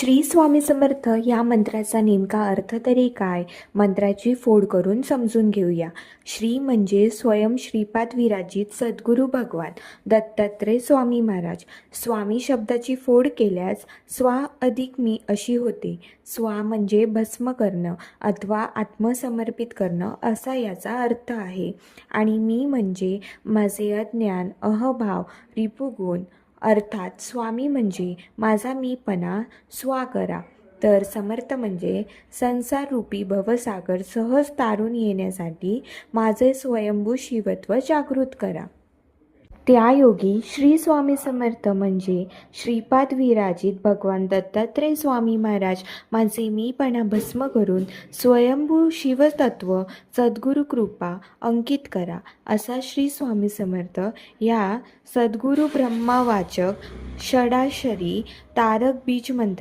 श्री स्वामी समर्थ या मंत्राचा नेमका अर्थ तरी काय? मंत्राची फोड करून समजून घेऊया. श्री म्हणजे स्वयं श्रीपाद विराजित सद्गुरू भगवान दत्तात्रय स्वामी महाराज. स्वामी शब्दाची फोड केल्यास स्वा अधिक मी अशी होते. स्वा म्हणजे भस्म करणं अथवा आत्मसमर्पित करणं असा याचा अर्थ आहे. आणि मी म्हणजे माझे अज्ञान, अहभाव, रिपुगुण. अर्थात स्वामी म्हणजे माझा मीपणा स्वा करा. तर समर्थ म्हणजे संसाररूपी भवसागर सहज तारून येण्यासाठी माझे स्वयंभू शिवत्व जागृत करा. त्यायोगी श्री स्वामी समर्थ म्हणजे श्रीपाद विराजित भगवान दत्तात्रय स्वामी महाराज माझे मीपणा भस्म करून स्वयंभू शिवतत्व सद्गुरू कृपा अंकित करा. असा श्री स्वामी समर्थ या सद्गुरू ब्रह्मावाचक षडाक्षरी तारक बीज मंत्र